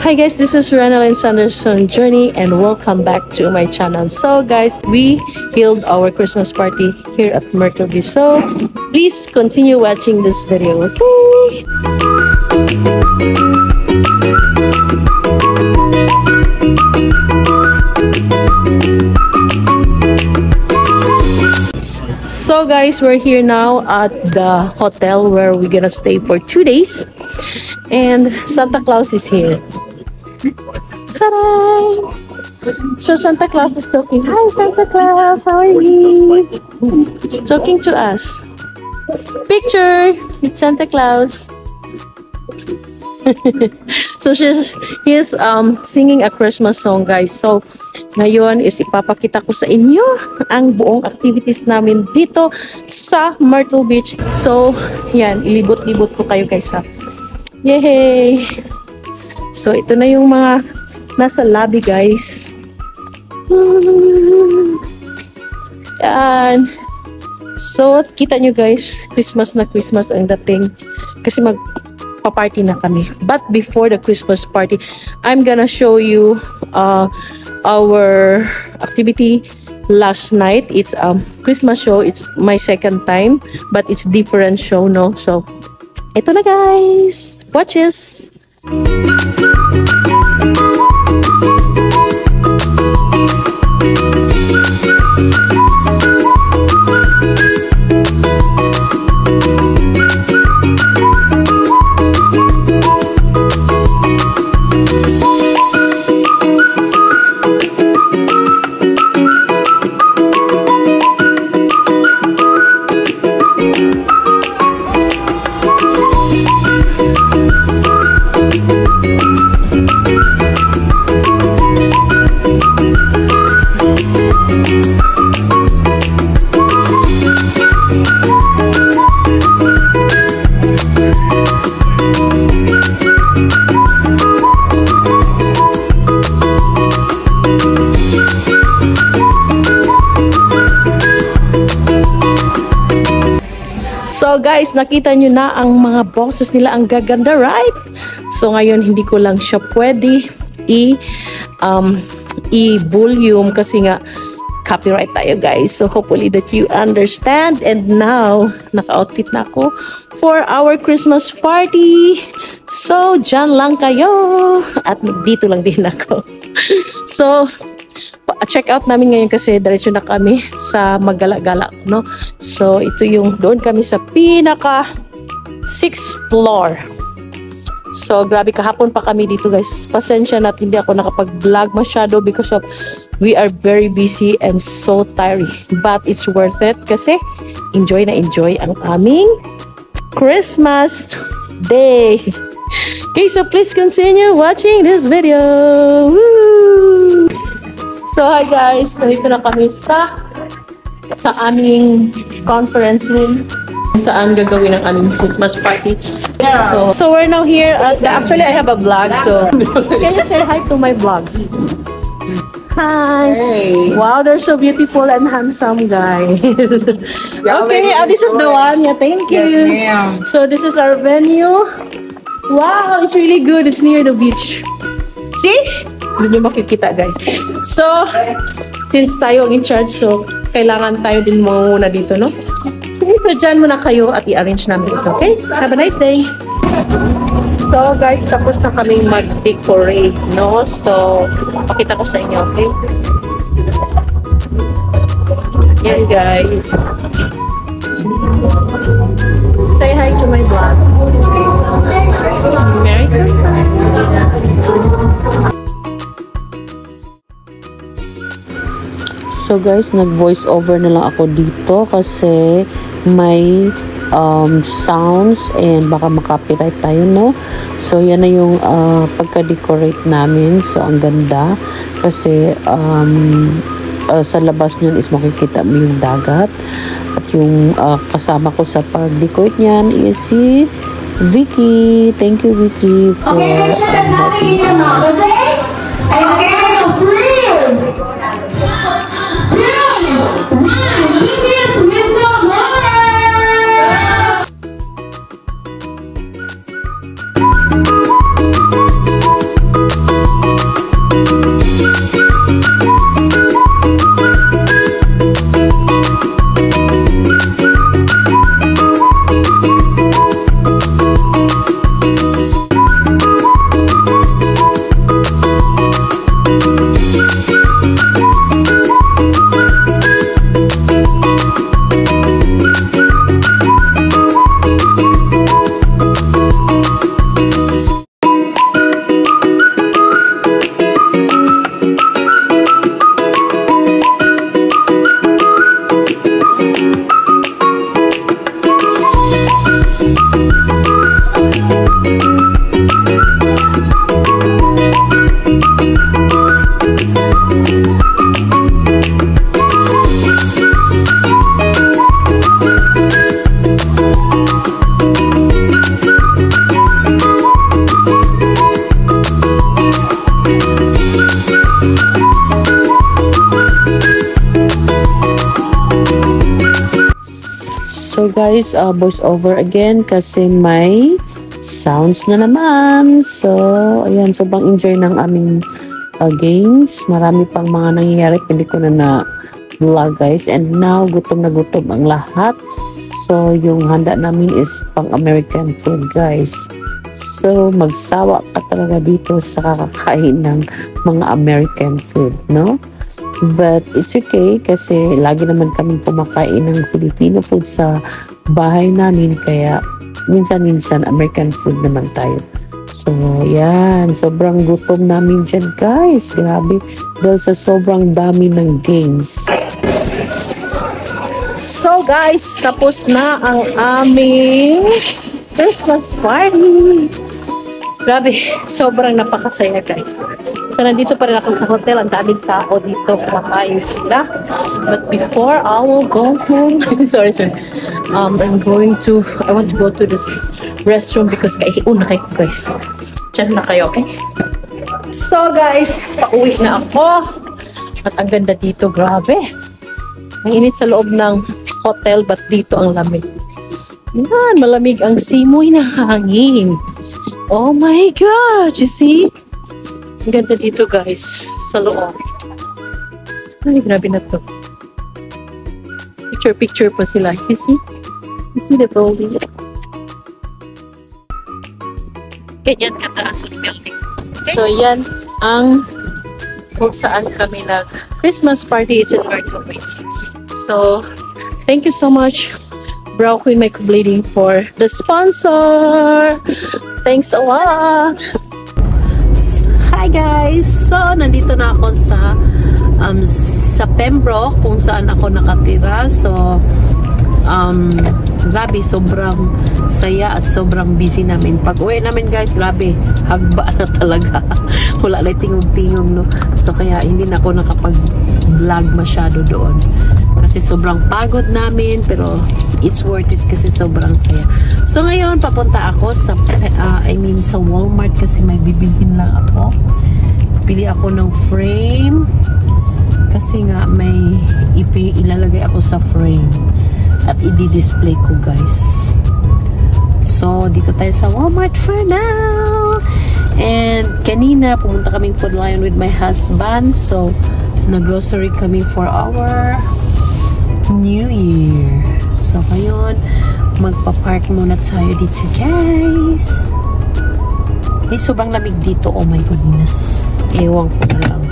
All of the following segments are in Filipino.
Hi guys, this is Renalyn Sanderson Journey and welcome back to my channel. So guys, we held our Christmas party here at Myrtle Beach. So please continue watching this video, okay? So guys, we're here now at the hotel where we're gonna stay for 2 days. And Santa Claus is here. Ta-da! So Santa Claus is talking. Hi Santa Claus, how are you? Talking to us. Picture with Santa Claus. So he's singing a Christmas song, guys. So ngayon is ipapakita ko sa inyo ang buong activities namin dito sa Myrtle Beach. So yan, ilibot-libot ko kayo guys ha. Yay! So ito na yung mga nasa lobby guys. Yan. So kita nyo guys, Christmas na Christmas ang dating. Kasi magpa-party na kami. But before the Christmas party, I'm gonna show you our activity last night. It's Christmas show. It's my second time, but it's different show, no? So ito na guys, watch this. So guys, nakita nyo na ang mga boxes nila, ang gaganda, right? So ngayon hindi ko lang siya pwede i-volume kasi nga copyright tayo guys. So hopefully that you understand. And now, naka-outfit na ako for our Christmas party. So dyan lang kayo. At dito lang din ako. So check out namin ngayon kasi diretso na kami sa Magala-Gala, no? So ito yung doon kami sa pinaka 6th floor. So grabe, kahapon pa kami dito guys. Pasensya na hindi ako nakapag-vlog masyado because of we are very busy and so tired. But it's worth it kasi enjoy na enjoy ang aming Christmas day. Okay, so please continue watching this video. Woo! So hi guys, nandito na kami sa aming conference room saan gagawin ang aming Christmas party. So we're now here at actually I have a vlog, so can you say hi to my vlog? Hi! Hey. Wow, they're so beautiful and handsome guys. Okay, this is the one. Yeah, thank you. Yes, ma'am. So this is our venue. Wow, it's really good. It's near the beach. See? Hindi nyo makikita guys. So, since tayo ang in charge, so kailangan tayo din muna dito, no? Sige, so dyan muna kayo at i-arrange namin ito, okay? Have a nice day! So guys, tapos na kaming mag-decorate, no? So, pakita ko sa inyo, okay? Yan guys. Say hi to my vlog. Merry Christmas! So guys, nag-voice over na lang ako dito kasi may sounds and baka makapiright tayo, no? So yan na yung pagka-decorate namin. So ang ganda kasi sa labas niyan is makikita mo yung dagat at yung kasama ko sa pag-decorate niyan is si Vicky. Thank you Vicky for helping us. guys, voice over again kasi may sounds na naman. So, ayan, sobrang enjoy ng aming games. Marami pang mga nangyayari, hindi ko na vlog guys. And now, gutom na gutom ang lahat. So, yung handa namin is pang American food guys. So, magsawa ka talaga dito sa kakakain ng mga American food, no? But it's okay kasi lagi naman kaming kumakain ng Filipino food sa bahay namin, kaya minsan-minsan American food naman tayo. So, yan. Sobrang gutom namin dyan, guys. Grabe. Dahil sa sobrang dami ng games. So, guys, tapos na ang aming Christmas party. Grabe. Sobrang napakasaya, guys. So, nandito pa rin ako sa hotel. Ang daming tao dito. Kumakain sila. But before I will go home, sorry. I want to go to this restroom because kaihiun na kayo, guys. Diyan na kayo, okay? So, guys, pauwi na ako. At ang ganda dito, grabe. Ang init sa loob ng hotel, but dito ang lamig. Yan, malamig ang simoy ng hangin. Oh my God, you see? Ang ganda dito guys, sa loob. Ay, grabe na to. Picture pa sila. You see? You see the building? Ganyan kataas ang building. So, yan ang kung saan kami nag-Christmas party. It's in Myrtle Beach. So, thank you so much, Brow Queen Makeup Bleeding, for the sponsor. Thanks a lot. Hi guys! So, nandito na ako sa Pembroke, kung saan ako nakatira. So, grabe, sobrang saya at sobrang busy namin. Pag uwi namin guys, grabe, hagba na talaga. Wala na tingog-tingog, no? So, kaya hindi na ako nakapag-vlog masyado doon. Kasi sobrang pagod namin, pero it's worth it kasi sobrang saya. So, ngayon, papunta ako sa Walmart kasi may bibilhin lang ako. Pili ako ng frame kasi nga may ilalagay ako sa frame at i-display ko guys. So, dito tayo sa Walmart for now. And kanina, pumunta kaming Food Lion with my husband. So, nag-grocery kami for our New Year. So, ngayon, magpa-park muna tayo dito, guys. Eh, sobrang lamig dito. Oh my goodness. Ewan ko na lang.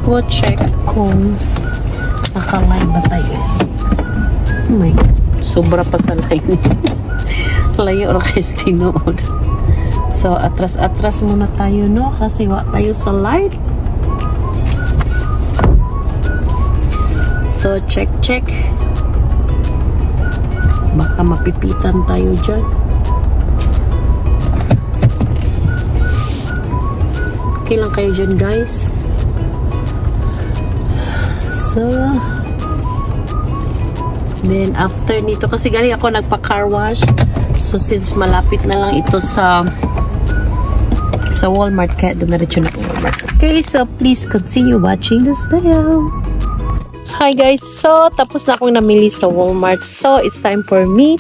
We'll check kung naka-live ba tayo. Oh my God. Sobra pa sa live. Layo na kayo tinood. So, atras-atras muna tayo, no? Kasi wala tayo sa live. So, check. Baka mapipitan tayo dyan. Okay lang kayo dyan, guys. So, then, after nito, kasi galing ako nagpa-car wash. So, since malapit na lang ito sa Walmart, kaya dumiretso na po. Okay, so please continue watching this video. Hi guys, so tapos na akong namili sa Walmart. So it's time for me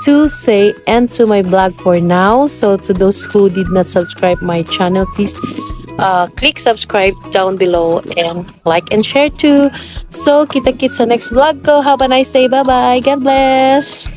to say end to my vlog for now. So to those who did not subscribe my channel, please click subscribe down below and like and share too. So kita-kits sa next vlog ko. Have a nice day. Bye bye. God bless.